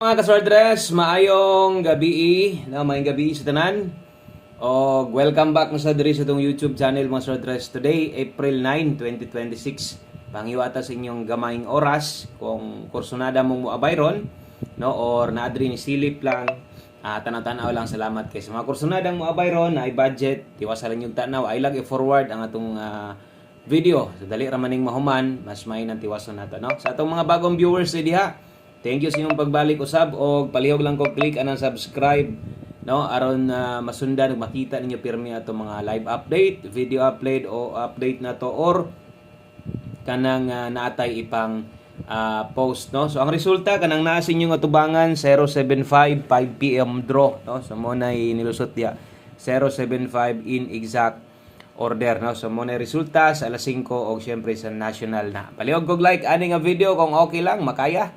Mga kaswordres, maayong gabi, maayong gabi sa tanan. O welcome back sa diri sa itong YouTube channel mga swordres. Today, April 9, 2026. Pangiwata sa inyong gamayng oras kung kursunada mong muabayron, no, or naadri ni silip lang. Tanaw-tanaw lang, salamat kay sa mga kursunadang muabayron na ay budget, tiwasalan yung tanaw. Ay lang i-forward ang atong video. So dali ra maning mahuman, mas may nang tiwason nato, no. Sa atong mga bagong viewers diha, thank you sa inyong pagbalik usab og palihog lang ko click anang subscribe, no, aron masundan ug makita ninyo pirmi ato mga live update, video upload o update na to or kanang naatay ipang post, no. So ang resulta kanang naa sa inyong atubangan 075 5 PM draw, no. So mo nay nilusot dia 075 in exact order, no. So mo na resulta sa alas 5 og syempre sa national na. Palihog kog like ani nga video kung okay lang makaya.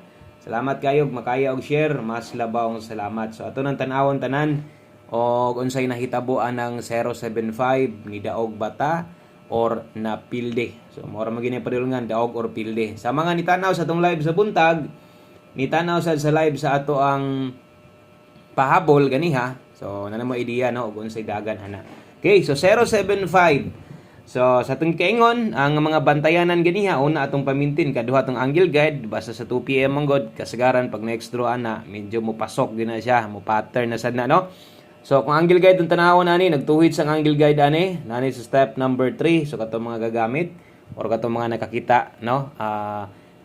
Salamat kayo, makaya og share, mas labawng salamat. So ato nang tan-awon tanan og unsay nahitabuan ng 075 ni daog bata or napilde. So mora magini padulungan daog or pilde. Sa mga nitanaw sa atong live sa buntag, nitanaw sa live sa ato ang pahabol ganiha. So nana mo ideya, no, og unsay dagan ana. Okay, so 075. So sa atong kaingon, ang mga bantayanan ganiha una atong pamintin kaduha atong angle guide basta sa 2 PM manggod kasagaran pag next draw ana medyo mo pasok din na siya, mo pattern na sad na, no. So kung angle guide ang tanawon ani nagtuhid sa angle guide ani nani sa step number 3, so katong mga gagamit or katong mga nakakita, no,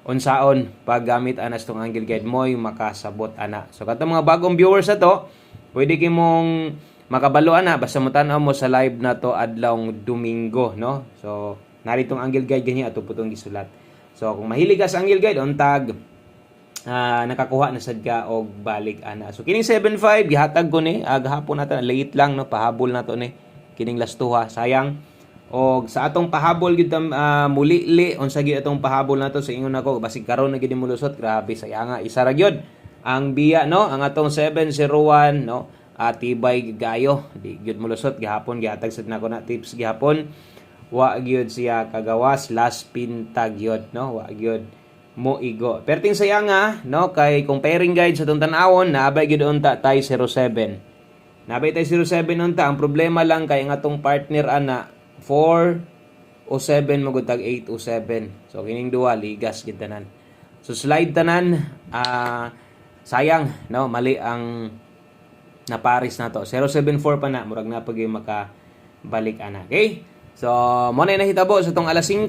unsaon paggamit ana sa tong angle guide mo'y makasabot ana. So katong mga bagong viewers ato, pwede kimong makabaluan na basta mo tanaw mo sa live na to adlawng Domingo, no. So naritong angle guide ganyan ato putong gisulat. So kung mahilig ka sa angle guide untag nakakuha na sad ka og balik ana. So kining 75 gihatag ko ni gahapon nato late lang, no, pahabol nato ni kining last tuha sayang. Og sa atong pahabol gid muli unsa gid atong pahabol nato sa ingon nako basig karon na gid mulusot, grabe sayang nga isa ra gyud ang biya, no, ang atong 701, no. Tibay gayo di gyud mulusot gihapon gihatag sad nako na tips gihapon wa gyud siya kagawas last pintag gyud, no, wa gyud mo igo perting sayang nga, no, kay kung pairing guide sa tong tan-awon naabay gyud unta tay 07 nabay tay 07 unta. Ang problema lang kay ang atong partner ana 4 o 7 magud tag 8 o 7, so kining duha ligas gid tanan. So slide tanan, sayang, no, mali ang na Paris na to. 074 pa na murag na pag makabalik ana. Okay, so mo na nahitabo sa tong alas 5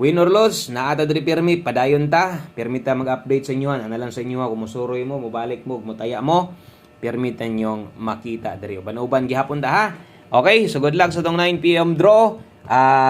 win or loss naa ta diri pirmi padayon ta permita mag-update sa inyo ana lang sa inyo kung musuroy mo mobalik mo mutaya mo permita nyong makita diri uban-uban gihapon ta, ha. Okay, so good luck sa tong 9 PM draw.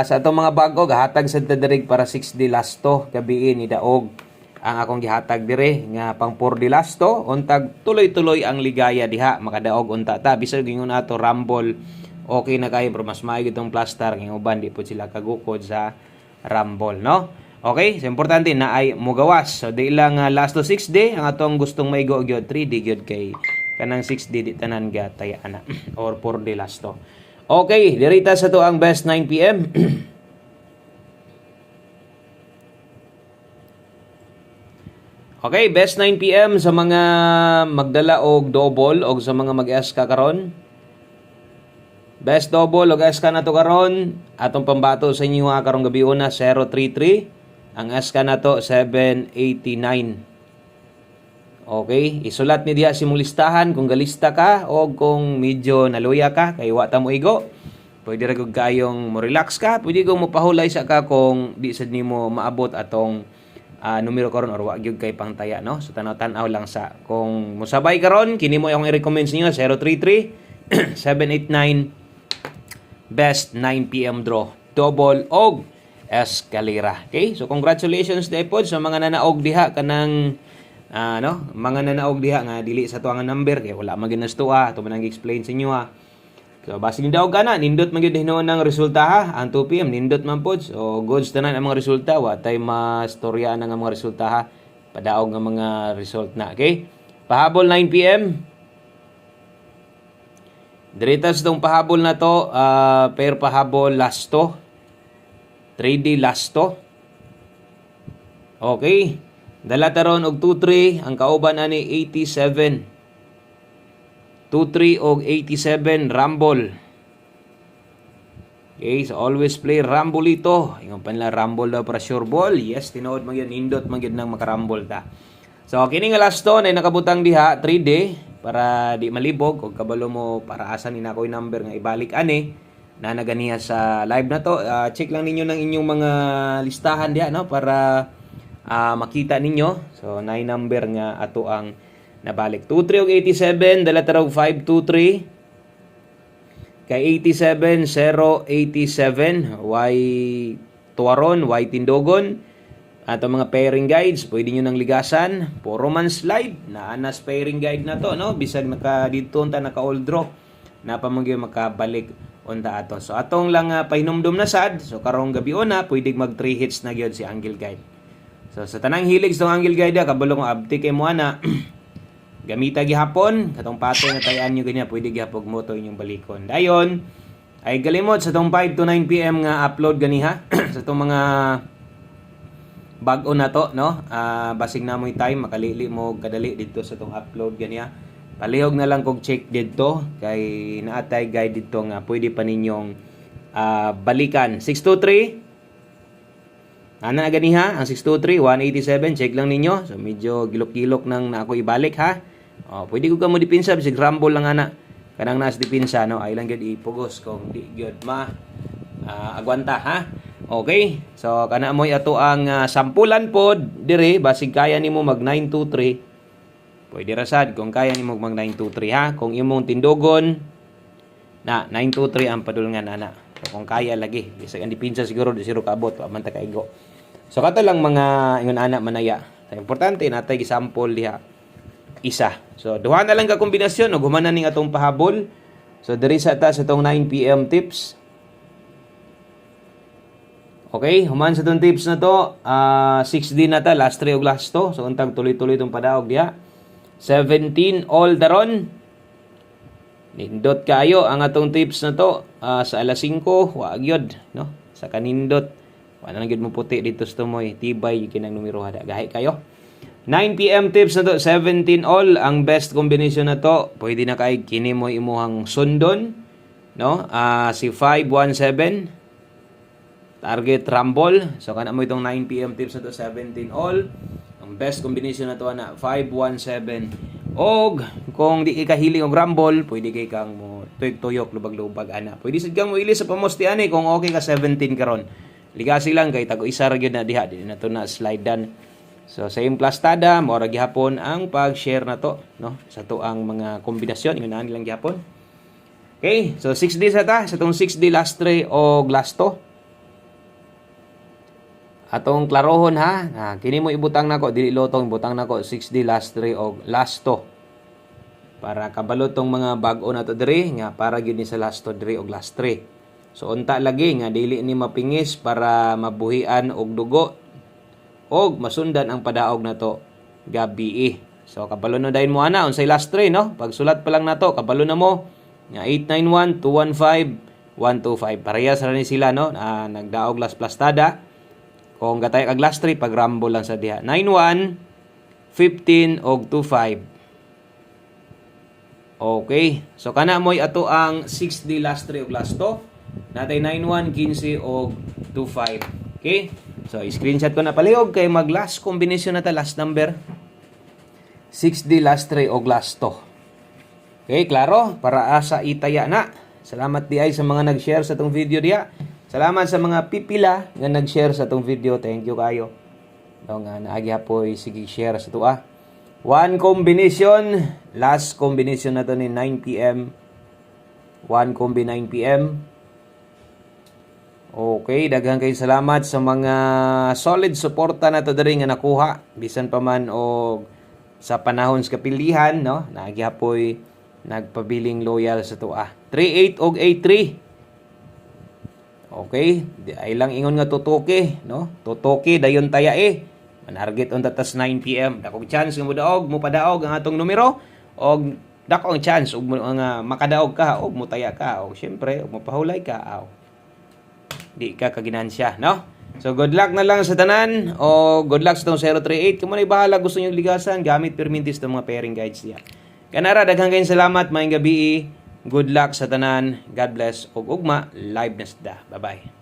Sa atong mga bago gahatag sa diri para 6D last to gabi ni daog ang akong gihatag dire nga pang 4D last to untag tuloy-tuloy ang ligaya diha makadaog unta ta bisag gingon ato rumble okay na kayo pero mas maayos itong plaster ng uban di po sila kagukod sa rumble, no. Okay, so importante na ay mugawas, so di lang last to 6D ang atong gustong maigo gyud 3D gyud kay kanang 6D di tanan gatay ana or 4D last to. Okay, dirita sa to ang best 9 PM. Okay, best 9 PM sa mga magdala og double og sa mga mag-SK karon. Best double og SK na to karon atong pambato sa inyo karong gabi una 033, ang SK na to 789. Okay, isulat ni diha si mong listahan kung galista ka o kung medyo naluya ka kay wa ta mo igo. Pwede ra gud kayong mo relax ka, pwede kong mo pahulay sa ka kung di sad nimo maabot atong numero karon or wa gyud kay pangtaya, no. So tanaw-tanaw lang sa kung mosabay karon kini mo akong i-recommend sa inyo 033 789 best 9 PM draw double og escalera. Okay, so congratulations depod sa mga nanaog diha kanang no, mga nanaog diha nga dili sa tuang number kay wala maginas tuwa to man explain sa inyo, ha. So basig daog kana nindot man gyud hinuon ang resulta, ha. Ang 2 PM nindot man pod. So goods tanan ang mga resulta, wa tay mastoryaan ang mga resulta, ha. Padaog nga mga result na. Okay, pahabol 9 PM. Diritas tong pahabol na to, pair pahabol last to 3D last to. Okay, Dala taron og 2-3 ang kauban ani 87. 2-3 og 87 Rumble. Okay, so always play Rumble ito. Ingon pa nila Rumble daw para sure ball. Yes, tinuod man yun, nindot man yun nang makarumble ta. So kini nga last stone ay nakabutang diha 3D para di malibog kung kabalo mo para asan ni nakoy number nga ibalik ani na naganiya sa live na to. Check lang ninyo ng inyong mga listahan diha no para makita ninyo. So 9 number nga ato ang nabalik. 2-3 og 87 dala tarog 5-2-3 kay 87 0-87 Y tuwaron Y tindogon. Ato mga pairing guides, pwede nyo nang ligasan. Puro man slide, naanas pairing guide na to, no? Bisag naka dito unta naka old draw, napamangyo makabalik unta ato. So atong lang pahinumdum na sad. So karong gabi una, pwede mag 3 hits na gyud si Angle Guide. So sa tanang hilig sa Angle Guide, kabalo kong abti kay mo ana. Gamita gihapon, katong patay na tayan nyo ganyan, pwede gihapog mo to inyong balikon. Dayon, ay galimot sa tong 5 to 9 PM nga upload ganiha sa tong mga bago na to, no? Basig na mo time makalili mo kadali dito sa tong upload ganiya. Palihog na lang kog check dito kay naatay guide dito nga pwede pa ninyong balikan. 623 ana ganiha ang 623 187 check lang ninyo. So medyo gilok-gilok nang na ako ibalik ha. Pwede ko ka mo dipinsa bisig rumble lang ana. Kanang nas dipinsa no ay lang gyud ipugos kung di gyud agwanta ha. Okay, so kana mo'y ato ang sampulan pod dire basig kaya nimo mag 923. Pwede ra sad kung kaya nimo mag 923 ha. Kung imong tindogon na 923 ang padulngan ana. So kung kaya lagi, bisag ang dipinsa siguro di siro kaabot pa man ta kaigo. So kato lang mga ingon ana manaya. So importante natay gisample diha isa. So duha na lang ka kombinasyon ug human na ning atong pahabol. So diri sa ta sa tong 9 PM tips. Okay, human sa itong tips na to, 6D na ta, last 3 og last 2. So, untag tuloy-tuloy itong padaog diha. 17 all daron. Nindot kayo ang atong tips na to. Sa alas 5, wag yun, no? Sa kanindot, wala na gyud mo puti dito sa tumoy. Tibay, yung kinang numero hada. Gahi kayo. 9 PM tips na to, 17 all. Ang best combination na to, pwede na kay kini mo imuhang sundon, no? Si 517. Target Rumble. So kana mo itong 9 PM tips na to 17 all. Ang best combination na to na 517. Og kung di ka hiling og Rumble, pwede kay kang mo tuyok lubag-lubag ana. Pwede sad kang mo ili sa pamosti ani kung okay ka 17 karon. Ligasi lang kay tago isa ra gyud na diha di na to na slide dan. So sa implastada mo ra gihapon ang pag-share na to, no? Sa to ang mga kombinasyon ingon lang gihapon. Okay, so 6D sa ta, sa tong 6D last 3 og last 2. Atong klarohon ha. Kini mo ibutang nako dili lotong ibutang nako 6D last 3 og last 2. Para kabalo tong mga bag-o na to diri nga para gyud ni sa last 2 diri og last 3. So unta lagi nga dili ni mapingis para mabuhian og dugo og masundan ang padaog na to gabi. So kabalo na dayon mo ana unsay last 3 no. Pagsulat pa lang nato kabalo na mo nga 891 215 125. Parehas ra ni sila no. Nagdaog last plastada. Kung gatay kag last 3 pag rumble lang sa diha. 91 15 og 25. Okay. So kana moy ato ang 6D last 3 og last 2. Natay 91 15 og 25. Okay? So screenshot ko na palihog kay mag last combination na ta last number. 6D last 3 og last 2. Okay, klaro para asa itaya na. Salamat di ay sa mga nag-share sa tong video diha. Salamat sa mga pipila nga nag-share sa tong video. Thank you kayo. Nga naagi hapoy sige share sa tuwa. One combination, last combination na to ni 9 PM. One combi 9 PM. Okay, daghang kay salamat sa mga solid suporta na to diri nga nakuha bisan pa man og sa panahon sa kapilihan, no? Naagi hapoy nagpabiling loyal sa tuwa. 38 og 83. Okay, ay lang ingon nga tutuki, no? Tutuki dayon taya manarget on tatas 9 PM. Dakong chance nga modaog, mo padaog ang atong numero og dako ang chance og nga makadaog ka og mo taya ka og syempre og mapahulay ka di ka kaginansya, no? So good luck na lang sa tanan o good luck sa tong 038. Kung manay bahala gusto niyo ligasan gamit permintis ng mga pairing guides diya. Kanara daghang kayong salamat maayong gabi. Good luck sa tanan. God bless ug ugma live na sada. Bye-bye.